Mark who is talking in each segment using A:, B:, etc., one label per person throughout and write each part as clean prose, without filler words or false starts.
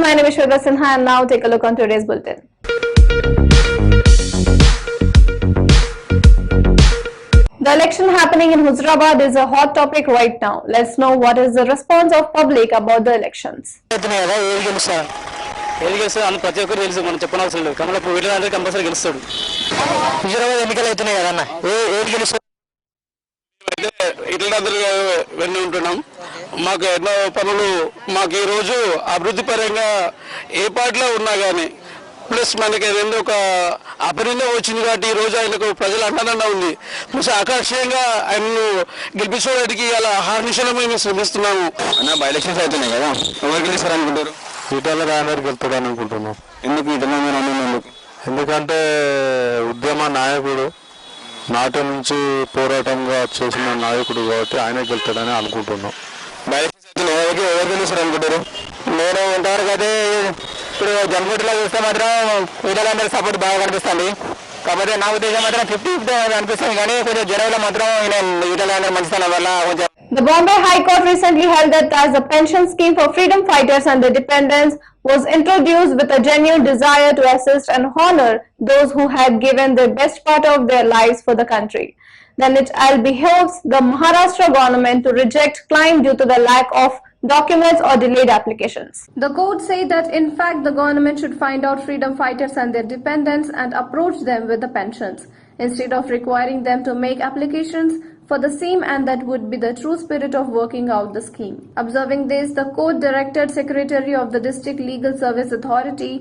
A: My name is Shweta Sinha and now take a look on today's bulletin. The election happening in Hyderabad is a hot topic right now. Let's know what is the response of public about the elections.
B: ప్రతి ఒక్కరు తెలుసు మనం చెప్పనవసరం లేదు. కమలపు వీళ్ళందరూ compulsory గెలుస్తాడు. హుజరాబాద్ ఎన్నికలు అవుతున్నాయి కదన్న, ఏది గెలుస్తాడు? ఇట్లందరూ వెన్ను ఉంటున్నాం. మాకు ఎన్నో పనులు, మాకు ఈరోజు అభివృద్ధి పరంగా ఏ పార్టీలో ఉన్నా కానీ ప్లస్ మనకి ఏదైనా ఒక అపరిణం వచ్చింది కాబట్టి ఈరోజు ఆయనకు ప్రజల అండదండ ఉంది. ప్లస్ ఆకర్షణీయంగా ఆయనను గెలిపించడానికి అలా హార్నిషలో మేము శ్రమిస్తున్నాము. అన్న బై ఎలక్షన్స్ అవుతున్నాయి కదా, ఎవరు గెలుస్తారు అనుకుంటారు?
C: ఈటల రాజేందర్ గెలుస్తాడని అనుకుంటున్నాం.
B: ఎందుకు ఈటల రాజేందర్?
C: ఎందుకంటే ఉద్యమ నాయకుడు, నాటి నుంచి పోరాటంగా చేసిన నాయకుడు కాబట్టి ఆయన గెలుస్తాడని అనుకుంటున్నాం.
B: ఎవరు గెలుస్తారు అనుకుంటారు? నేను ఇంతవరకు అయితే ఇప్పుడు జన్మూటిలో చూస్తే మాత్రం ఈటలందరూ సపోర్ట్ బాగా కనిపిస్తుంది. కాకపోతే నా ఉద్దేశం మాత్రం 50-50 అనిపిస్తుంది, కానీ కొంచెం జనంలో మాత్రం ఈటలందరూ మంచితనం వల్ల కొంచెం.
A: The Bombay High Court recently held that as a pension scheme for freedom fighters and their dependents was introduced with a genuine desire to assist and honor those who had given the best part of their lives for the country, then it behoves the Maharashtra government to reject claim due to the lack of documents or delayed applications. The court said that in fact the government should find out freedom fighters and their dependents and approach them with the pensions instead of requiring them to make applications for the same, and that would be the true spirit of working out the scheme. Observing this, the court directed Secretary of the District Legal Service Authority,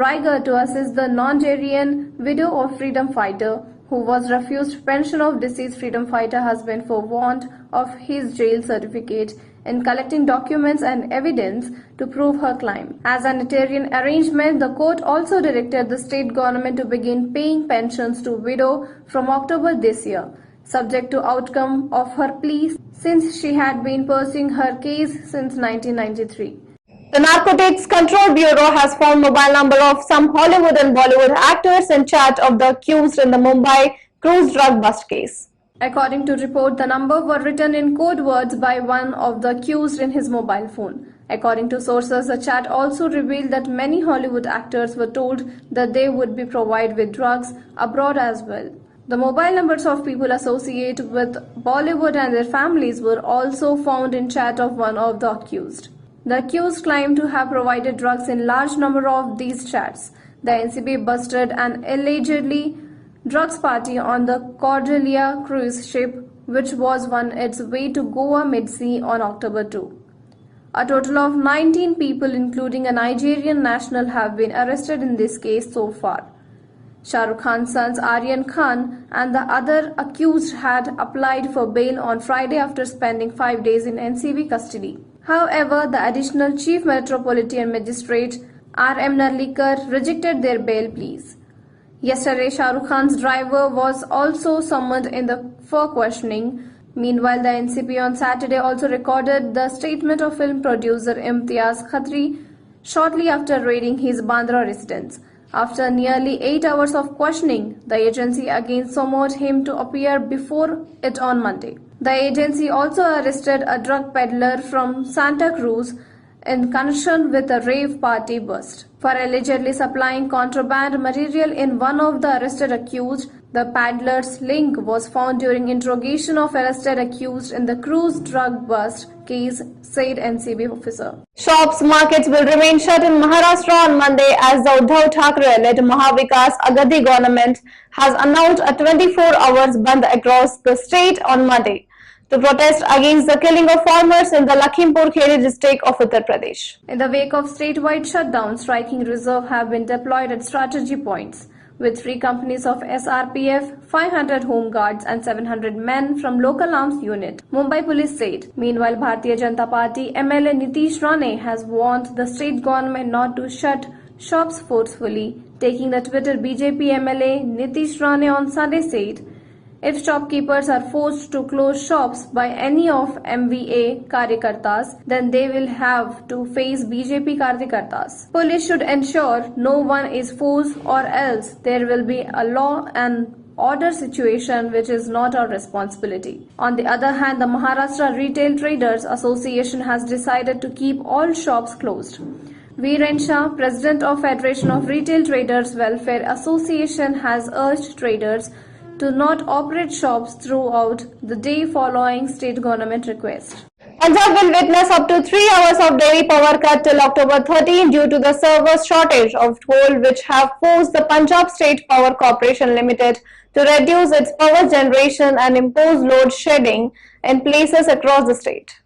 A: Raigarh, to assist the Nigerian widow of freedom fighter who was refused pension of deceased freedom fighter husband for want of his jail certificate in collecting documents and evidence to prove her claim. As an interim arrangement, the court also directed the state government to begin paying pensions to widow from October this year, subject to outcome of her plea, since she had been pursuing her case since 1993. The Narcotics Control Bureau has found mobile number of some Hollywood and Bollywood actors in chat of the accused in the Bombay cruise drug bust case. According to report, the number were written in code words by one of the accused in his mobile phone. According to sources, the chat also revealed that many Hollywood actors were told that they would be provided with drugs abroad as well. The mobile numbers of people associated with Bollywood and their families were also found in chat of one of the accused. The accused claimed to have provided drugs in large number of these chats. The NCB busted an allegedly drugs party on the Cordelia cruise ship, which was on its way to Goa mid-sea on October 2. A total of 19 people, including a Nigerian national, have been arrested in this case so far. Shah Rukh Khan's sons Aryan Khan and the other accused had applied for bail on Friday after spending 5 days in NCB custody. However, the additional Chief Metropolitan Magistrate R.M. Narlikar rejected their bail pleas. Yesterday, Shah Rukh Khan's driver was also summoned for questioning. Meanwhile, the NCP on Saturday also recorded the statement of film producer Imtiaz Khatri shortly after raiding his Bandra residence. After nearly 8 hours of questioning, the agency again summoned him to appear before it on Monday. The agency also arrested a drug peddler from Santa Cruz in connection with a rave party bust. For allegedly supplying contraband material in one of the arrested accused, the peddler's link was found during interrogation of arrested accused in the cruise drug bust case, said NCB officer. Shops, markets will remain shut in Maharashtra on Monday as the Uddhav Thackeray-led Mahavikas Aghadi government has announced a 24 hours bandh across the state on Monday to protest against the killing of farmers in the Lakhimpur Kheri district of Uttar Pradesh. In the wake of statewide shutdown, striking reserve have been deployed at strategy points, with 3 companies of SRPF, 500 home guards and 700 men from local arms unit, Mumbai police said. Meanwhile, Bharatiya Janata Party MLA Nitish Rane has warned the state government not to shut shops forcefully. Taking the Twitter, BJP MLA Nitish Rane on Sunday said, if shopkeepers are forced to close shops by any of MVA Karyakartas, then they will have to face BJP Karyakartas. Police should ensure no one is forced, or else there will be a law and order situation which is not our responsibility. On the other hand, the Maharashtra Retail Traders Association has decided to keep all shops closed. Viren Shah, President of Federation of Retail Traders Welfare Association, has urged traders to not operate shops throughout the day following state government request. Punjab will witness up to 3 hours of daily power cut till October 13 due to the server shortage of coal, which have forced the Punjab State Power Corporation Limited to reduce its power generation and impose load shedding in places across the state.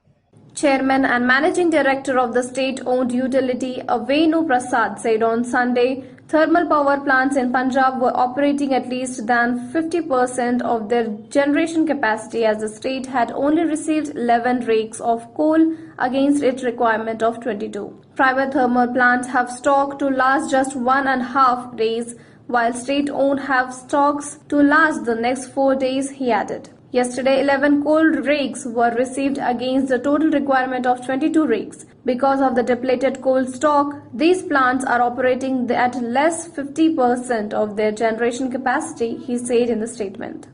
A: Chairman and Managing Director of the state-owned utility Avenu Prasad said on Sunday thermal power plants in Punjab were operating at least than 50% of their generation capacity, as the state had only received 11 rakes of coal against its requirement of 22. Private thermal plants have stock to last just 1.5 days, while state-owned have stocks to last the next 4 days, he added. Yesterday, 11 coal rakes were received against the total requirement of 22 rakes. Because of the depleted coal stock, these plants are operating at less 50% of their generation capacity, he said in the statement.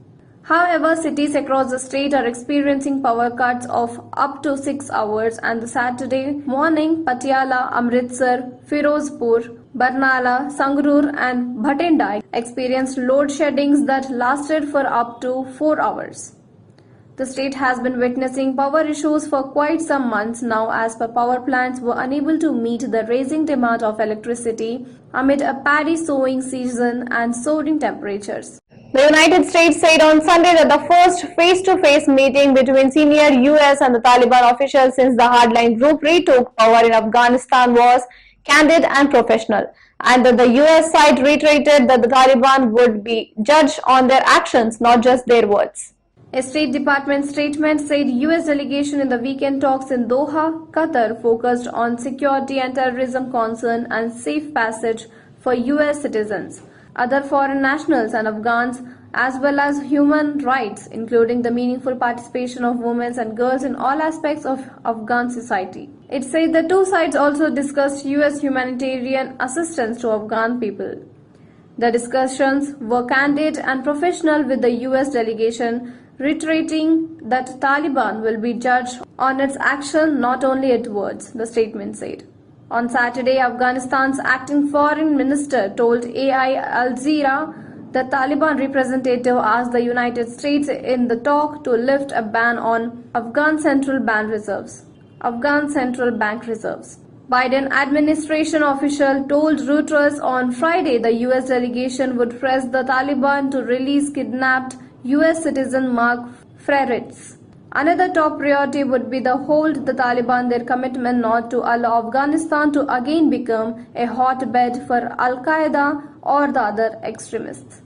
A: However, cities across the state are experiencing power cuts of up to 6 hours, and the Saturday morning, Patiala, Amritsar, Firozpur, Barnala, Sangrur and Bhatinda experienced load sheddings that lasted for up to 4 hours. The state has been witnessing power issues for quite some months now, as per power plants were unable to meet the rising demand of electricity amid a paddy sowing season and soaring temperatures. The United States said on Sunday that the first face-to-face meeting between senior US and the Taliban officials since the hardline group retook power in Afghanistan was candid and professional, and that the US side reiterated that the Taliban would be judged on their actions, not just their words. A State Department statement said US delegation in the weekend talks in Doha, Qatar focused on security and terrorism concern and safe passage for US citizens, other foreign nationals and Afghans, as well as human rights, including the meaningful participation of women and girls in all aspects of Afghan society. It said the two sides also discussed US humanitarian assistance to Afghan people. The discussions were candid and professional, with the US delegation reiterating that Taliban will be judged on its action, not its words, the statement said. On Saturday, Afghanistan's acting foreign minister told AI Al Jazeera the Taliban representative asked the United States in the talk to lift a ban on Afghan central bank reserves. Biden administration official told Reuters on Friday the US delegation would press the Taliban to release kidnapped US citizen Mark Freiritz. Another top priority would be to hold the Taliban their commitment not to allow Afghanistan to again become a hotbed for Al-Qaeda or the other extremists.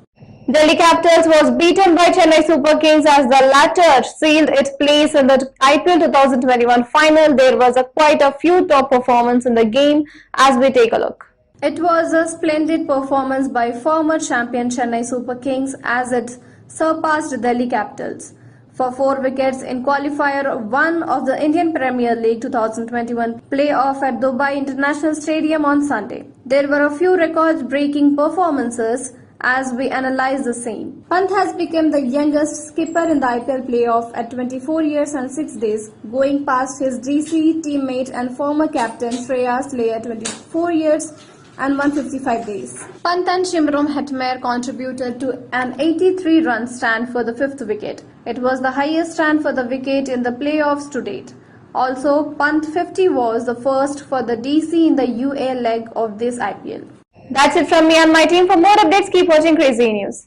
A: Delhi Capitals was beaten by Chennai Super Kings as the latter sealed its place in the IPL 2021 final. There was quite a few top performances in the game as we take a look. It was a splendid performance by former champion Chennai Super Kings as it surpassed Delhi Capitals for 4 wickets in Qualifier 1 of the Indian Premier League 2021 playoff at Dubai International Stadium on Sunday. There were a few record-breaking performances as we analyze the same. Pant has become the youngest skipper in the IPL playoff at 24 years and 6 days, going past his DC teammate and former captain Shreyas Iyer, 24 years and 155 days. Pant and Shimron Hetmyer contributed to an 83-run stand for the 5th wicket. It was the highest stand for the wicket in the playoffs to date. Also, Pant 50 was the first for the DC in the UA leg of this IPL. That's it from me and my team. For more updates, keep watching Crazy News.